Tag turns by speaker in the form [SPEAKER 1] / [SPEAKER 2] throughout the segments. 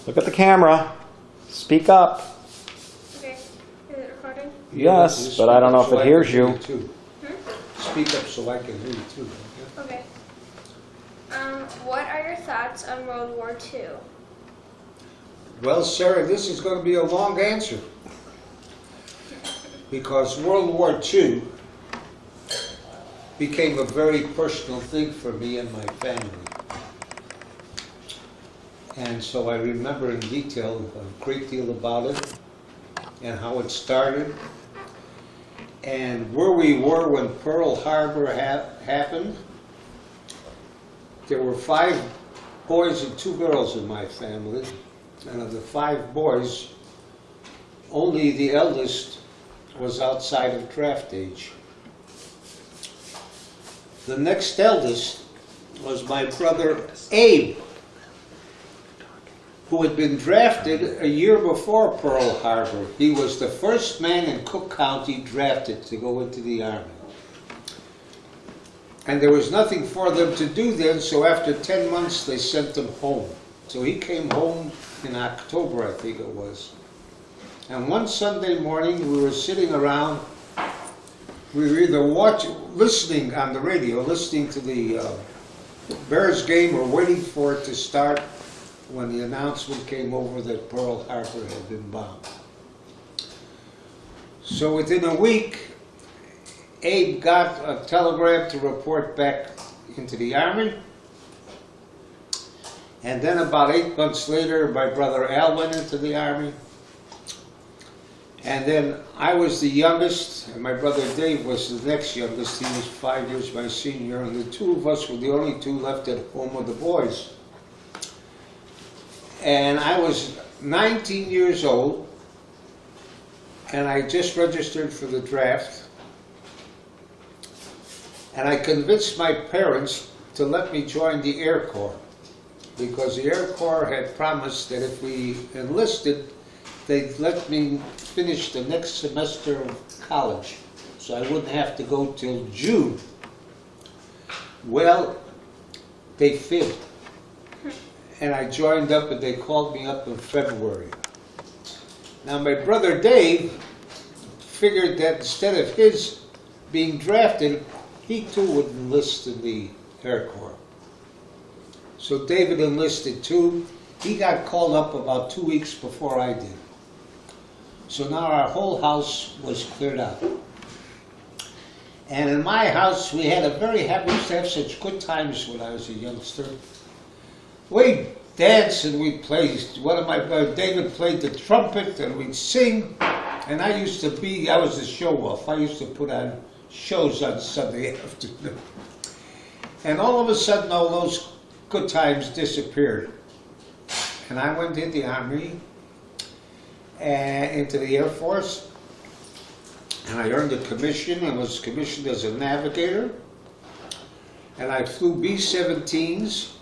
[SPEAKER 1] Look at the camera. Speak up.
[SPEAKER 2] Okay. Is it recording?
[SPEAKER 1] Yes, but I don't know if it hears you.
[SPEAKER 3] Speak up so I can hear you too.
[SPEAKER 2] Okay. What are your thoughts on World War II?
[SPEAKER 3] Well, Sarah, this is going to be a long answer. Because World War II became a very personal thing for me and my family. And so I remember in detail a great deal about it and how it started and where we were when Pearl Harbor happened. There were 5 boys and 2 girls in my family, and of the 5 boys, only the eldest was outside of draft age. The next eldest was my brother Abe, who had been drafted a year before Pearl Harbor. He was the first man in Cook County drafted to go into the Army. And there was nothing for them to do then, so after 10 months they sent him home. So he came home in October, I think it was. And one Sunday morning we were sitting around, we were either listening on the radio, listening to the Berz game or waiting for it to start when the announcement came over that Pearl Harbor had been bombed. So within a week, Abe got a telegram to report back into the Army. And then about 8 months later, my brother Al went into the Army. And then I was the youngest, and my brother Dave was the next youngest. He was 5 years my senior, and the 2 of us were the only 2 left at home with the boys. And I was 19 years old, and I just registered for the draft. And I convinced my parents to let me join the Air Corps, because the Air Corps had promised that if we enlisted, they'd let me finish the next semester of college, so I wouldn't have to go till June. Well, they fibbed. And I joined up, and they called me up in February. Now, my brother Dave figured that instead of his being drafted, he too would enlist in the Air Corps. So David enlisted too. He got called up about 2 weeks before I did. So now our whole house was cleared out. And in my house, we had a very happy, we used to have such good times when I was a youngster. We'd dance and we'd play, David played the trumpet and we'd sing. And I was the show-off. I used to put on shows on Sunday afternoon. And all of a sudden, all those good times disappeared. And I went in the Army, into the Air Force, and I earned a commission and was commissioned as a navigator. And I flew B-17s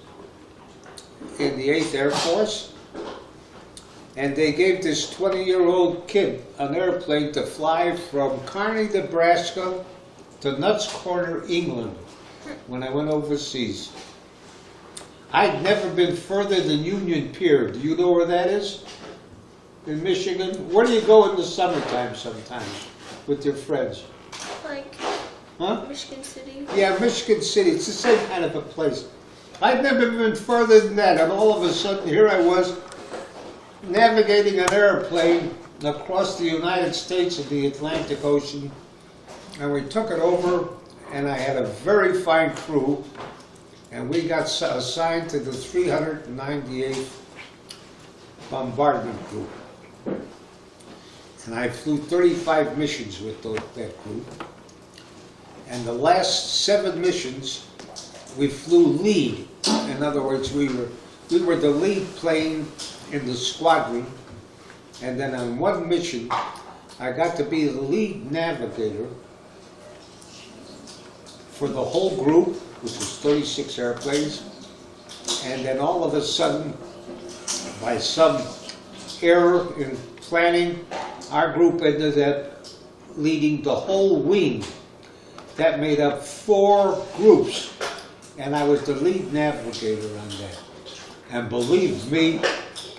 [SPEAKER 3] in the 8th Air Force. And they gave this 20-year-old kid an airplane to fly from Kearney, Nebraska to Nuts Corner, England, when I went overseas. I'd never been further than Union Pier. Do you know where that is? In Michigan? Where do you go in the summertime sometimes with your friends?
[SPEAKER 2] Like Michigan City?
[SPEAKER 3] Yeah, Michigan City. It's the same kind of a place. I'd never been further than that, and all of a sudden here I was navigating an airplane across the United States and the Atlantic Ocean, and we took it over, and I had a very fine crew, and we got assigned to the 398th Bombardment Group. And I flew 35 missions with that group. And the last 7 missions, we flew lead. In other words, we were the lead plane in the squadron. And then on one mission, I got to be the lead navigator for the whole group, which was 36 airplanes. And then all of a sudden, by some error in planning, our group ended up leading the whole wing. That made up 4 groups, and I was the lead navigator on that. And believe me,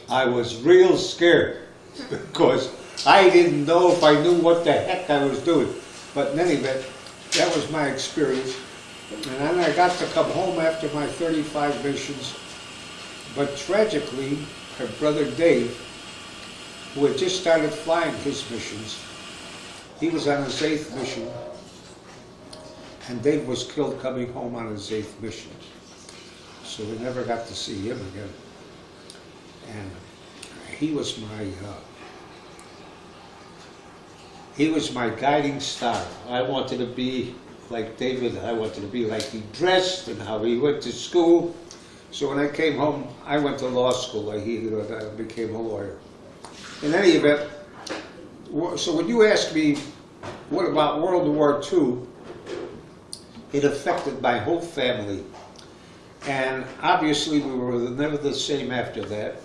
[SPEAKER 3] I was real scared because I didn't know if I knew what the heck I was doing. But in any event, that was my experience. And then I got to come home after my 35 missions. But tragically, my brother Dave, who had just started flying his missions, he was on his 8th mission. And Dave was killed coming home on his 8th mission. So we never got to see him again. And he was my guiding star. I wanted to be like David. I wanted to be like he dressed and how he went to school. So when I came home, I went to law school. I became a lawyer. In any event, so when you ask me, what about World War II? It affected my whole family. And obviously we were never the same after that.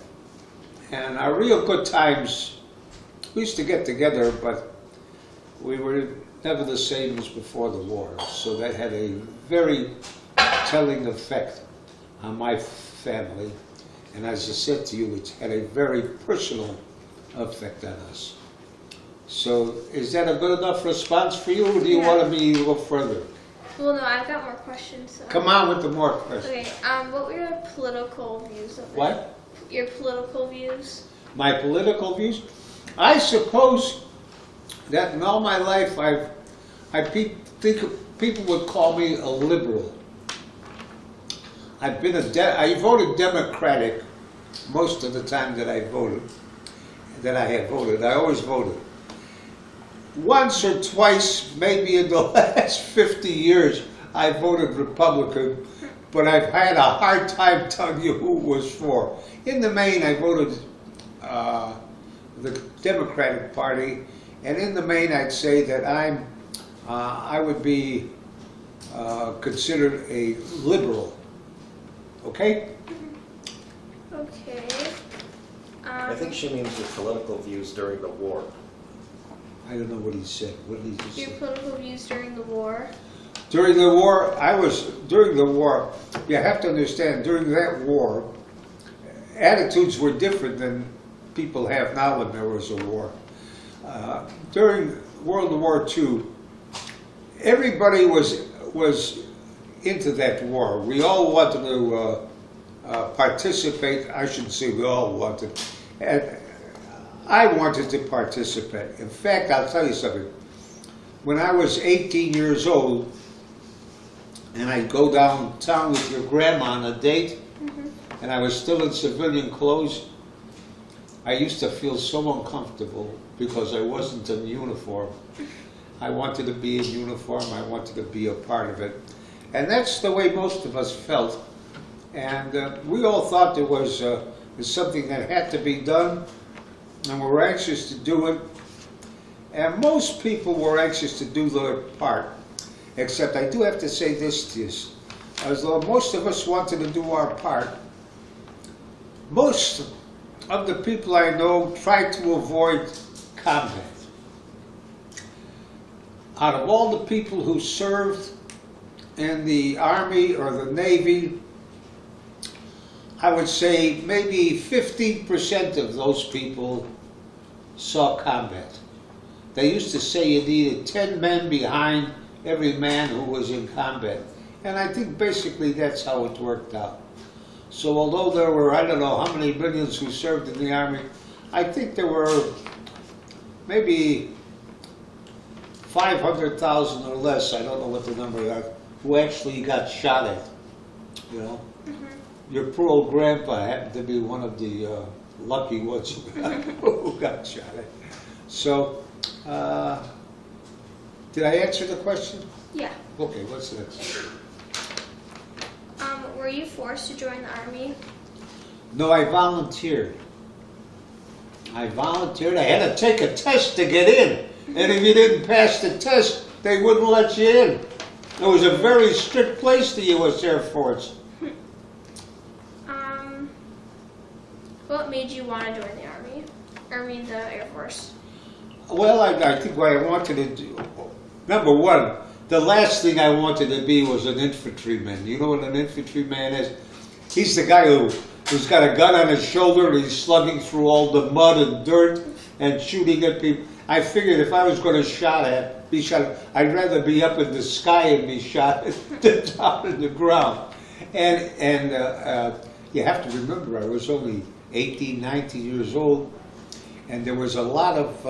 [SPEAKER 3] And our real good times, we used to get together, but we were never the same as before the war. So that had a very telling effect on my family. And as I said to you, it had a very personal effect on us. So is that a good enough response for you, or do you want me to go further?
[SPEAKER 2] Well, no, I've got more questions. So.
[SPEAKER 3] Come on with the more questions.
[SPEAKER 2] Okay, what were your political views of it?
[SPEAKER 3] What?
[SPEAKER 2] Your political views?
[SPEAKER 3] My political views? I suppose that in all my life think people would call me a liberal. I voted Democratic most of the time that I have voted. I always voted. Once or twice, maybe in the last 50 years, I voted Republican, but I've had a hard time telling you who it was for. In the main, I voted the Democratic Party, and in the main, I'd say that I would be considered a liberal. Okay?
[SPEAKER 2] Okay.
[SPEAKER 1] I think she means your political views during the war.
[SPEAKER 3] I don't know what he said. What did he just
[SPEAKER 2] Your
[SPEAKER 3] say?
[SPEAKER 2] political views during the war?
[SPEAKER 3] During the war, you have to understand, during that war, attitudes were different than people have now when there was a war. During World War II, everybody was into that war. We all wanted to participate. I shouldn't say we all wanted. And I wanted to participate. In fact, I'll tell you something. When I was 18 years old, and I'd go downtown with your grandma on a date, and I was still in civilian clothes, I used to feel so uncomfortable because I wasn't in uniform. I wanted to be in uniform. I wanted to be a part of it. And that's the way most of us felt. And we all thought there was something that had to be done, and we were anxious to do it. And most people were anxious to do their part, except I do have to say this to you. As though most of us wanted to do our part, most of the people I know tried to avoid combat. Out of all the people who served in the Army or the Navy, I would say maybe 15% of those people saw combat. They used to say you needed 10 men behind every man who was in combat. And I think basically that's how it worked out. So although there were, I don't know how many millions who served in the Army, I think there were maybe 500,000 or less, I don't know what the number is, who actually got shot at, you know. Your poor old grandpa happened to be one of the lucky ones who got shot at. So, did I answer the question?
[SPEAKER 2] Yeah.
[SPEAKER 3] Okay, what's next?
[SPEAKER 2] Were you forced to join the Army?
[SPEAKER 3] No, I volunteered. I had to take a test to get in. And if you didn't pass the test, they wouldn't let you in. It was a very strict place, the U.S. Air Force.
[SPEAKER 2] What made you want to join the Army? The Air Force?
[SPEAKER 3] Well, I think what I wanted to do, number one, the last thing I wanted to be was an infantryman. You know what an infantryman is? He's the guy who who's got a gun on his shoulder and he's slugging through all the mud and dirt and shooting at people. I figured if I was going to be shot, I'd rather be up in the sky and be shot than down in the ground. And you have to remember, I was only 18, 19 years old, and there was a lot of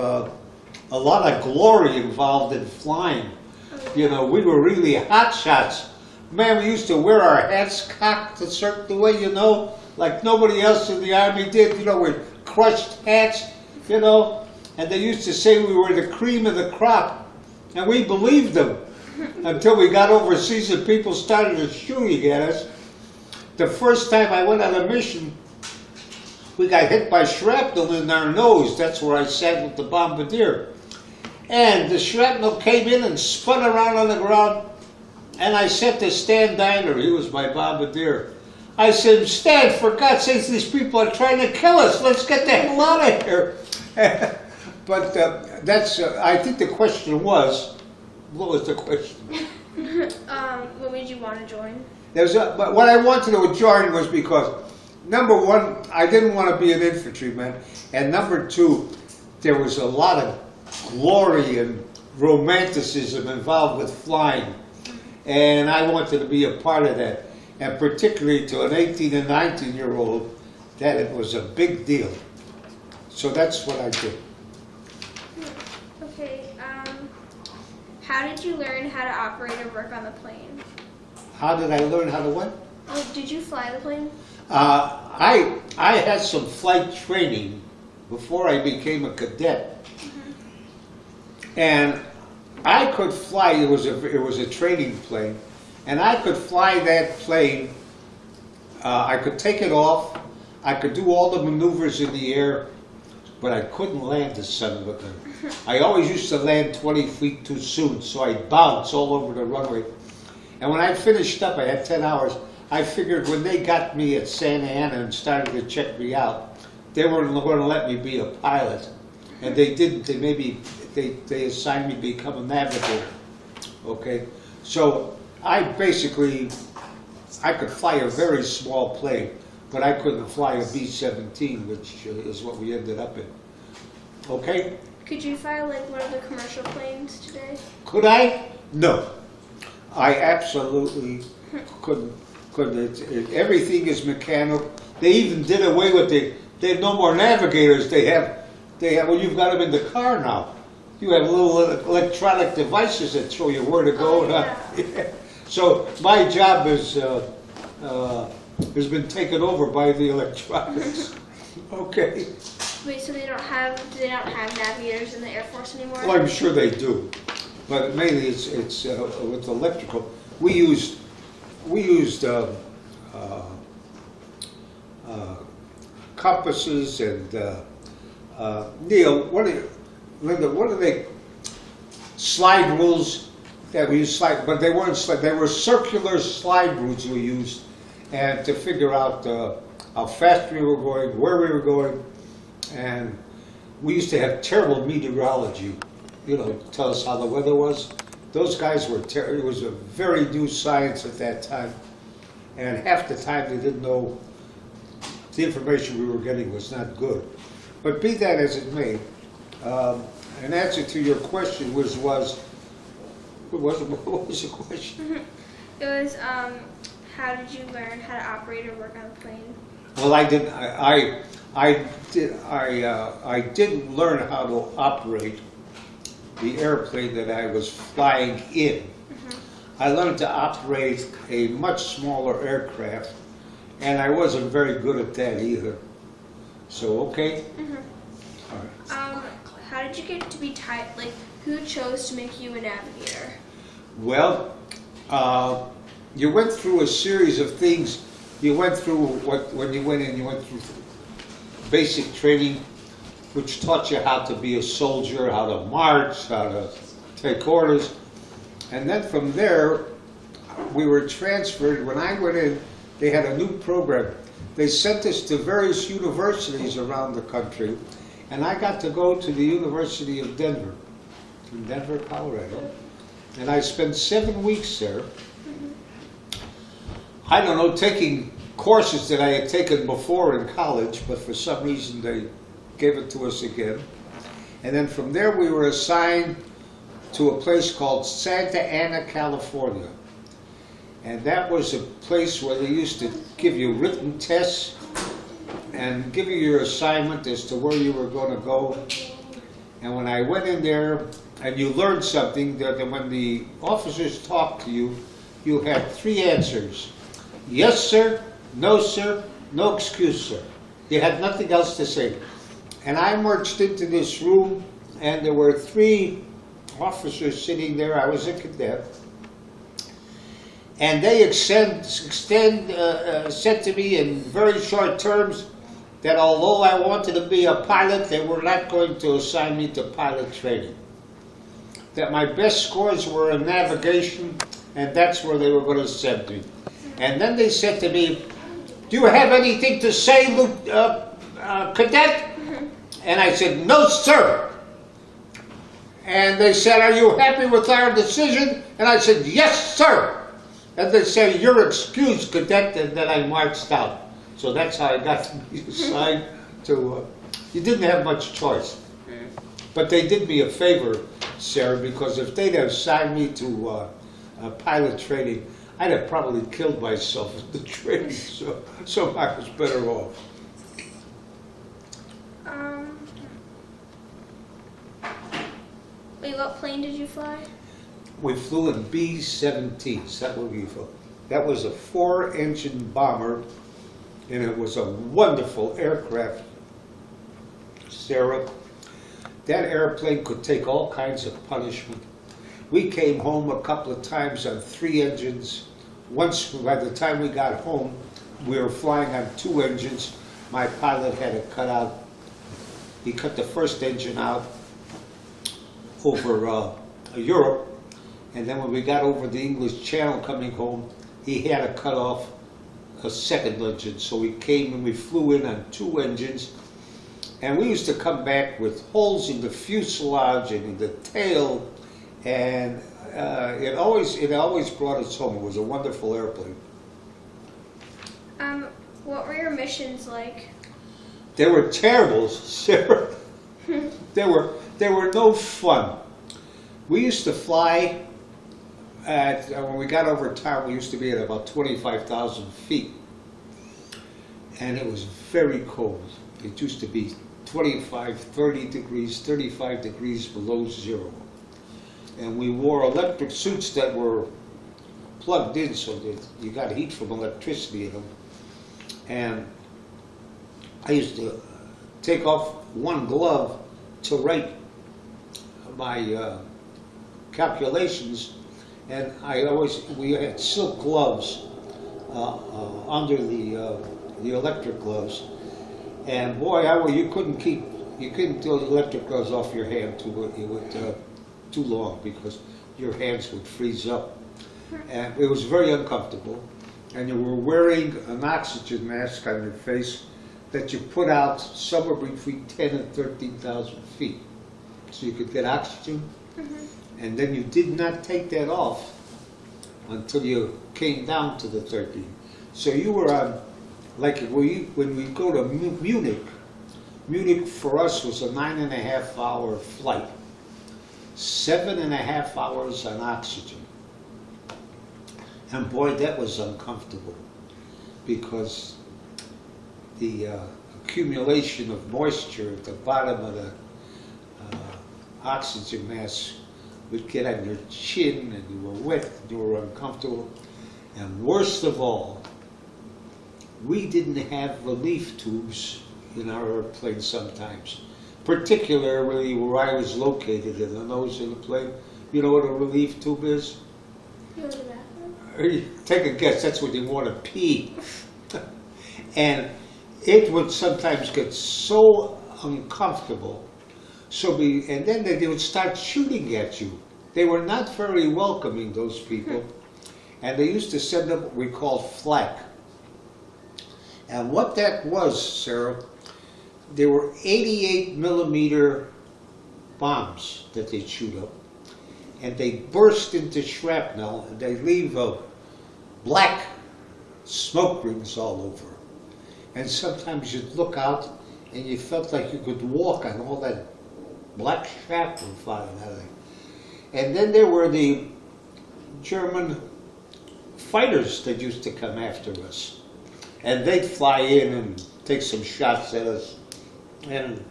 [SPEAKER 3] glory involved in flying. You know, we were really hot shots. Man, we used to wear our hats cocked a certain way, you know, like nobody else in the Army did, you know, with crushed hats, you know, and they used to say we were the cream of the crop, and we believed them until we got overseas and people started shooting at us. The first time I went on a mission, we got hit by shrapnel in our nose. That's where I sat with the bombardier. And the shrapnel came in and spun around on the ground. And I said to Stan Diner, he was my bombardier, I said, Stan, for God's sake, these people are trying to kill us. Let's get the hell out of here. But I think the question was, what was the question?
[SPEAKER 2] What made you want to join?
[SPEAKER 3] But what I wanted to join was because, number one, I didn't want to be an infantryman. And number two, there was a lot of glory and romanticism involved with flying. And I wanted to be a part of that. And particularly to an 18 and 19-year-old, that it was a big deal. So that's what I did.
[SPEAKER 2] Okay, how did you learn how to operate or work on the plane?
[SPEAKER 3] How did I learn how to what?
[SPEAKER 2] Oh, did you fly the plane?
[SPEAKER 3] I had some flight training before I became a cadet. And I could fly, it was a training plane, and I could fly that plane. I could take it off, I could do all the maneuvers in the air, but I couldn't land the son of a gun. I always used to land 20 feet too soon, so I'd bounce all over the runway. And when I finished up, I had 10 hours, I figured when they got me at Santa Ana and started to check me out, they weren't going to let me be a pilot. And they didn't, they assigned me to become a navigator. Okay? So I could fly a very small plane, but I couldn't fly a B-17, which is what we ended up in. Okay?
[SPEAKER 2] Could you fly like one of the commercial planes today?
[SPEAKER 3] Could I? No. I absolutely couldn't. Everything is mechanical. They even did away with they have no more navigators. They have, well, you've got them in the car now. You have little electronic devices that show you where to go.
[SPEAKER 2] Yeah.
[SPEAKER 3] So my job has been taken over by the electronics. Okay.
[SPEAKER 2] Wait, so do they not have navigators in the Air Force anymore?
[SPEAKER 3] Well, I'm sure they do, but mainly it's with electrical. We used compasses and Neil, Linda, what are they? Slide rules that we used but they weren't slide. They were circular slide rules we used, and to figure out how fast we were going, where we were going, and we used to have terrible meteorology. You know, tell us how the weather was. Those guys were terrible. It was a very new science at that time, and half the time they didn't know the information we were getting was not good. But be that as it may, an answer to your question what was the question?
[SPEAKER 2] It was, how did you learn how to operate or work on a plane?
[SPEAKER 3] Well, I didn't learn how to operate the airplane that I was flying in. I learned to operate a much smaller aircraft, and I wasn't very good at that either. So, okay? All right.
[SPEAKER 2] How did you get to be who chose to make you a navigator?
[SPEAKER 3] Well, you went through a series of things. You went through when you went in, you went through basic training, which taught you how to be a soldier, how to march, how to take orders. And then from there, we were transferred. When I went in, they had a new program. They sent us to various universities around the country, and I got to go to the University of Denver, in Denver, Colorado. And I spent 7 weeks there. I don't know, taking courses that I had taken before in college, but for some reason they gave it to us again. And then from there we were assigned to a place called Santa Ana, California. And that was a place where they used to give you written tests and give you your assignment as to where you were going to go. And when I went in there, and you learned something, that when the officers talked to you, you had 3 answers. Yes, sir. No, sir. No excuse, sir. You had nothing else to say. And I marched into this room, and there were 3 officers sitting there. I was a cadet. And they said to me in very short terms that although I wanted to be a pilot, they were not going to assign me to pilot training. That my best scores were in navigation, and that's where they were going to send me. And then they said to me, do you have anything to say, cadet? And I said, no, sir. And they said, are you happy with our decision? And I said, yes, sir. And they said, you're excused, cadet, and then I marched out. So that's how I got to be assigned to, you didn't have much choice. But they did me a favor, Sarah, because if they'd have assigned me to pilot training, I'd have probably killed myself in the training, so I was better off.
[SPEAKER 2] Wait, what plane did you fly?
[SPEAKER 3] We flew in B-17s, that was a 4-engine bomber, and it was a wonderful aircraft, Sarah. That airplane could take all kinds of punishment. We came home a couple of times on 3 engines. Once, by the time we got home, we were flying on 2 engines. My pilot had it cut out. He cut the first engine out over Europe, and then when we got over the English Channel coming home, he had to cut off a second engine. So we came and we flew in on 2 engines, and we used to come back with holes in the fuselage and in the tail, and it always brought us home. It was a wonderful airplane.
[SPEAKER 2] What were your missions like?
[SPEAKER 3] They were terrible, Sarah. They were no fun. We used to fly at, when we got over town, we used to be at about 25,000 feet. And it was very cold. It used to be 25, 30 degrees, 35 degrees below zero. And we wore electric suits that were plugged in so that you got heat from electricity in them. And I used to take off one glove to write my calculations, and we had silk gloves under the electric gloves, and boy, you couldn't take the electric gloves off your hand too long, because your hands would freeze up, and it was very uncomfortable. And you were wearing an oxygen mask on your face that you put out somewhere between 10 and 13,000 feet, so you could get oxygen. And then you did not take that off until you came down to the 13. So you were on, like when we go to Munich for us was a 9.5-hour flight, 7.5 hours on oxygen. And boy, that was uncomfortable, because the accumulation of moisture at the bottom of the oxygen mask would get on your chin, and you were wet, and you were uncomfortable. And worst of all, we didn't have relief tubes in our airplane sometimes, particularly where I was located in the nose of the plane. You know what a relief tube is? Take a guess, that's when you want to pee. And it would sometimes get so uncomfortable, and then they would start shooting at you. They were not very welcoming, those people. And they used to send up what we called flak. And what that was, Sarah, there were 88 millimeter bombs that they'd shoot up. And they burst into shrapnel, and they leave a black smoke rings all over. And sometimes you'd look out and you felt like you could walk on all that black shrapnel flying out of it. And then there were the German fighters that used to come after us. And they'd fly in and take some shots at us and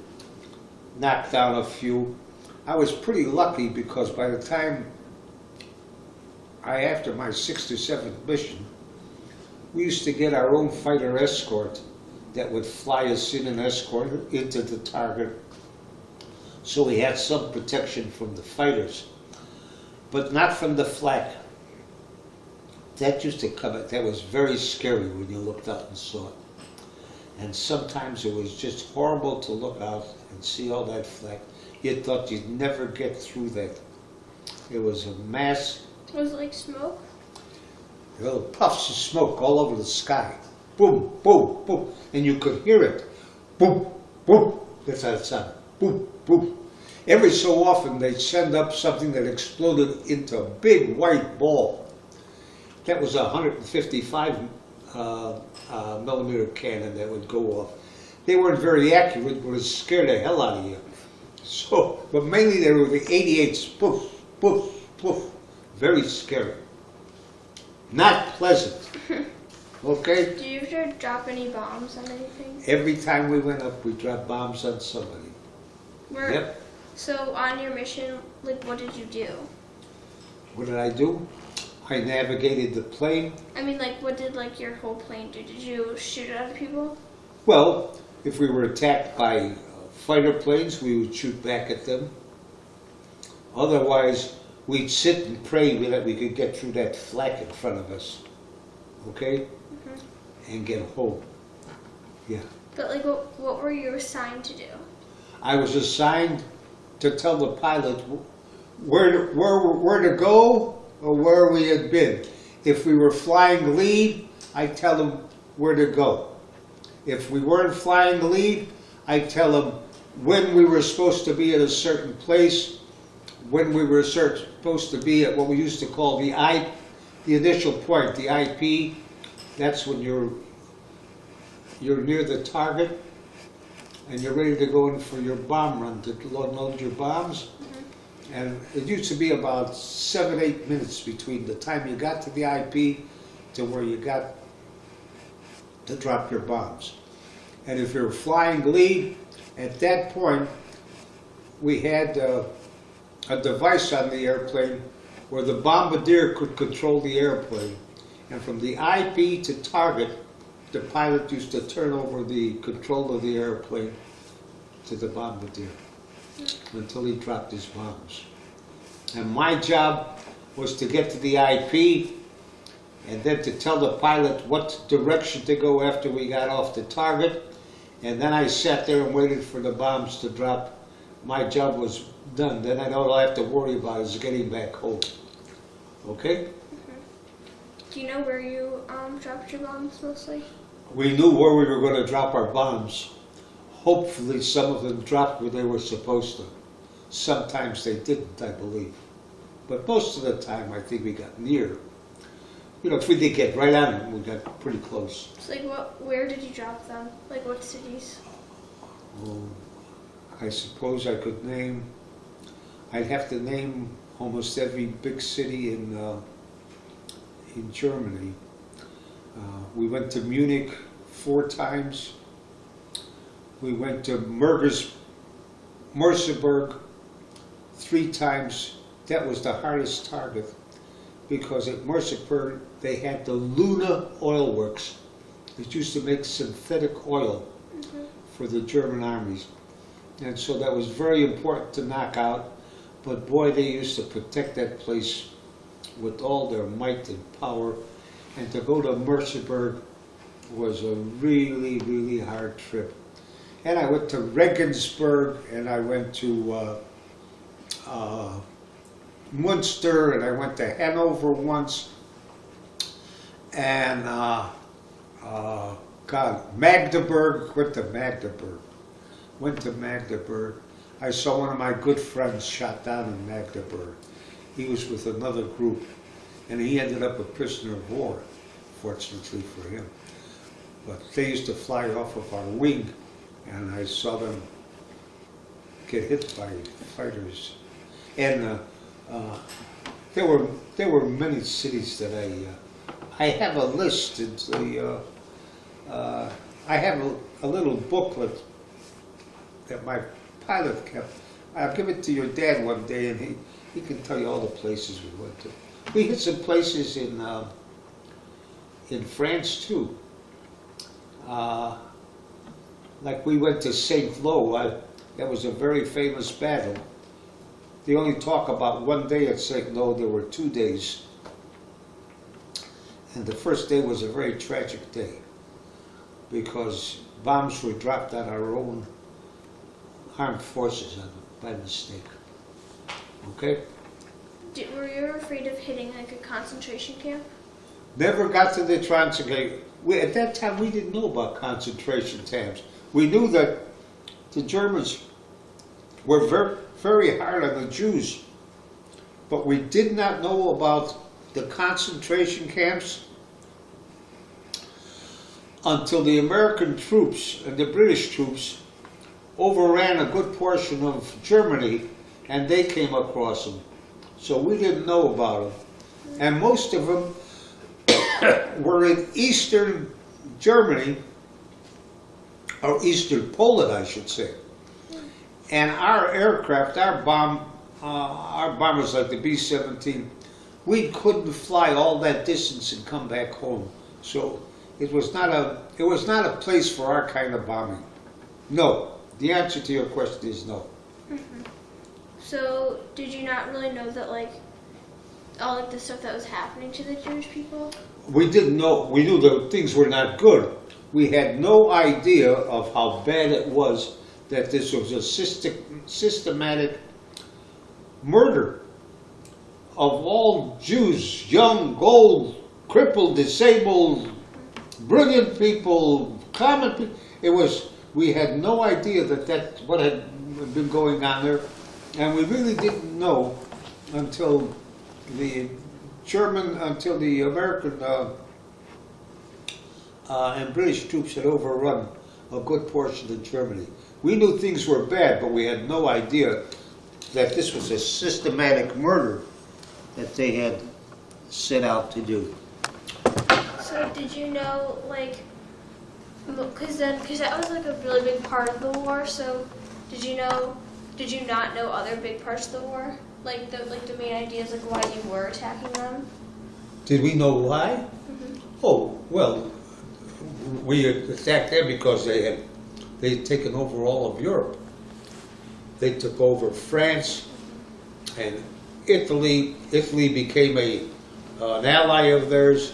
[SPEAKER 3] knock down a few. I was pretty lucky because by the time after my 6th or 7th mission, we used to get our own fighter escort that would fly us in and escort into the target. So we had some protection from the fighters, but not from the flak. That used to come, that was very scary when you looked out and saw it. And sometimes it was just horrible to look out and see all that flak. You thought you'd never get through that. It was a mass.
[SPEAKER 2] Was it like smoke?
[SPEAKER 3] Little puffs of smoke all over the sky. Boom, boom, boom. And you could hear it. Boom, boom. That's how it sounded. Boom, boom. Every so often they'd send up something that exploded into a big white ball. That was a 155 millimeter cannon that would go off. They weren't very accurate, but it scared the hell out of you. So, but mainly they were the 88s. Poof, poof, poof. Very scary. Not pleasant. Okay?
[SPEAKER 2] Do you ever drop any bombs on anything?
[SPEAKER 3] Every time we went up, we dropped bombs on somebody. Yep.
[SPEAKER 2] So on your mission, like, what did you do?
[SPEAKER 3] What did I do? I navigated the plane.
[SPEAKER 2] I mean, like, what did, like, your whole plane do? Did you shoot at other people?
[SPEAKER 3] Well, if we were attacked by fighter planes, we would shoot back at them. Otherwise, we'd sit and pray that we could get through that flak in front of us. Okay? And get home. Yeah.
[SPEAKER 2] But, like, what were you assigned to do?
[SPEAKER 3] I was assigned to tell the pilot where to go or where we had been. If we were flying lead, I'd tell him where to go. If we weren't flying lead, I'd tell him when we were supposed to be at a certain place, when we were supposed to be at what we used to call the initial point, the IP. That's when you're near the target and you're ready to go in for your bomb run to load your bombs. And it used to be about 7-8 minutes between the time you got to the IP to where you got to drop your bombs. And if you're flying lead, at that point, we had a device on the airplane where the bombardier could control the airplane. And from the IP to target, the pilot used to turn over the control of the airplane to the bombardier until he dropped his bombs. And my job was to get to the IP and then to tell the pilot what direction to go after we got off the target. And then I sat there and waited for the bombs to drop. My job was done. Then all I have to worry about is getting back home. Okay?
[SPEAKER 2] Do you know where you dropped your bombs mostly?
[SPEAKER 3] We knew where we were going to drop our bombs. Hopefully some of them dropped where they were supposed to. Sometimes they didn't, I believe. But most of the time, I think we got near. You know, if we did get right on them, we got pretty close.
[SPEAKER 2] So, like, where did you drop them? Like, what cities?
[SPEAKER 3] I suppose I could name, I'd have to name almost every big city in Germany. We went to Munich 4 times. We went to Merseburg 3 times. That was the hardest target because at Merseburg they had the Luna Oil Works. It used to make synthetic oil for the German armies. And so that was very important to knock out. But boy, they used to protect that place with all their might and power. And to go to Merseburg was a really, really hard trip. And I went to Regensburg, and I went to Munster, and I went to Hanover once, and Magdeburg. Went to Magdeburg. I saw one of my good friends shot down in Magdeburg. He was with another group, and he ended up a prisoner of war fortunately for him. But they used to fly off of our wing, and I saw them get hit by fighters. And there were many cities that I have a list. It's I have a little booklet that my pilot kept. I'll give it to your dad one day, and he can tell you all the places we went to. We hit some places in France too. Like we went to St. Lo. That was a very famous battle. They only talk about one day at St. Lo. There were 2 days. And the first day was a very tragic day because bombs were dropped on our own armed forces by mistake. Okay?
[SPEAKER 2] Were you ever afraid of hitting like a concentration camp?
[SPEAKER 3] Never got to the concentration. At that time, we didn't know about concentration camps. We knew that the Germans were very, very hard on the Jews, but we did not know about the concentration camps until the American troops and the British troops overran a good portion of Germany, and they came across them. So we didn't know about them. And most of them were in eastern Germany, or eastern Poland, I should say. And our aircraft, our bombers like the B-17, we couldn't fly all that distance and come back home. So it was not a place for our kind of bombing. No. The answer to your question is no.
[SPEAKER 2] Mm-hmm. So did you not really know that like all like the stuff that was happening to the Jewish people?
[SPEAKER 3] We didn't know. We knew that things were not good. We had no idea of how bad it was, that this was a systematic murder of all Jews, young, old, crippled, disabled, brilliant people, common people. We had no idea that that's what had been going on there, and we really didn't know until the American and British troops had overrun a good portion of Germany. We knew things were bad, but we had no idea that this was a systematic murder that they had set out to do.
[SPEAKER 2] So did you know, like, because that was like a really big part of the war, so did you not know other big parts of the war? Like the main ideas, like why you were attacking them?
[SPEAKER 3] Did we know why?
[SPEAKER 2] Mm-hmm.
[SPEAKER 3] Oh, well, we attacked them because they'd taken over all of Europe. They took over France and Italy. Italy became an ally of theirs.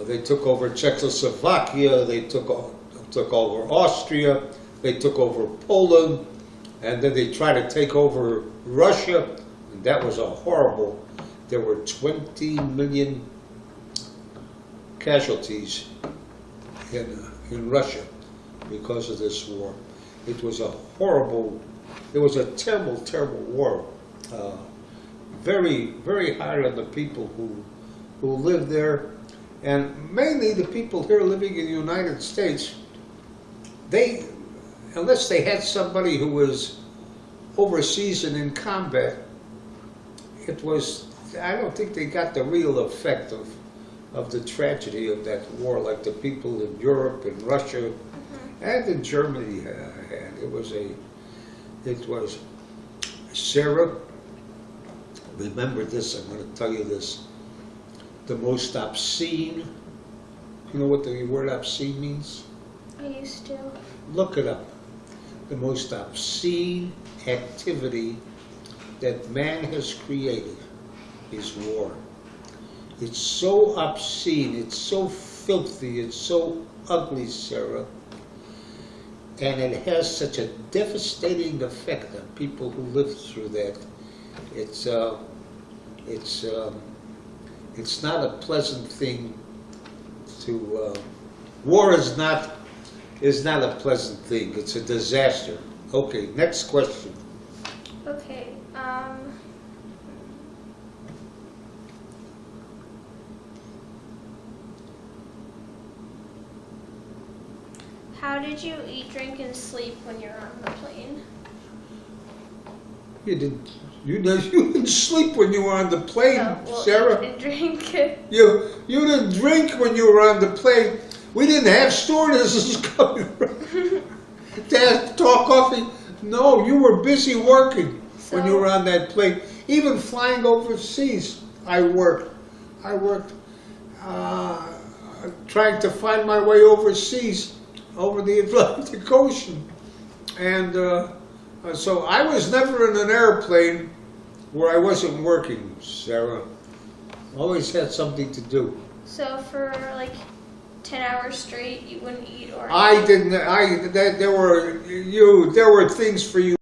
[SPEAKER 3] They took over Czechoslovakia. They took over Austria. They took over Poland, and then they tried to take over Russia. And that was a horrible. There were 20 million casualties in Russia because of this war. It was a horrible. It was a terrible, terrible war. Very, very hard on the people who lived there. And mainly the people here living in the United States, unless they had somebody who was overseas and in combat, I don't think they got the real effect of the tragedy of that war like the people in Europe and Russia and in Germany had. It was Sarah, remember this, I'm going to tell you this. The most obscene, you know what the word obscene means?
[SPEAKER 2] I used to.
[SPEAKER 3] Look it up. The most obscene activity that man has created is war. It's so obscene, it's so filthy, it's so ugly, Sarah, and it has such a devastating effect on people who live through that. It's not a pleasant thing to. War is not a pleasant thing. It's a disaster. Okay, next question.
[SPEAKER 2] Okay. How did you eat, drink, and sleep when you're on the plane?
[SPEAKER 3] You didn't sleep when you were on the plane, Sarah.
[SPEAKER 2] Eat and drink.
[SPEAKER 3] You didn't drink when you were on the plane. We didn't have stewardesses coming around to talk coffee. No, you were busy working when you were on that plane. Even flying overseas, I worked. Trying to find my way overseas, over the Atlantic Ocean. And so I was never in an airplane where I wasn't working, Sarah. Always had something to do.
[SPEAKER 2] So for like 10 hours straight, you wouldn't eat or
[SPEAKER 3] I didn't. There were things for you.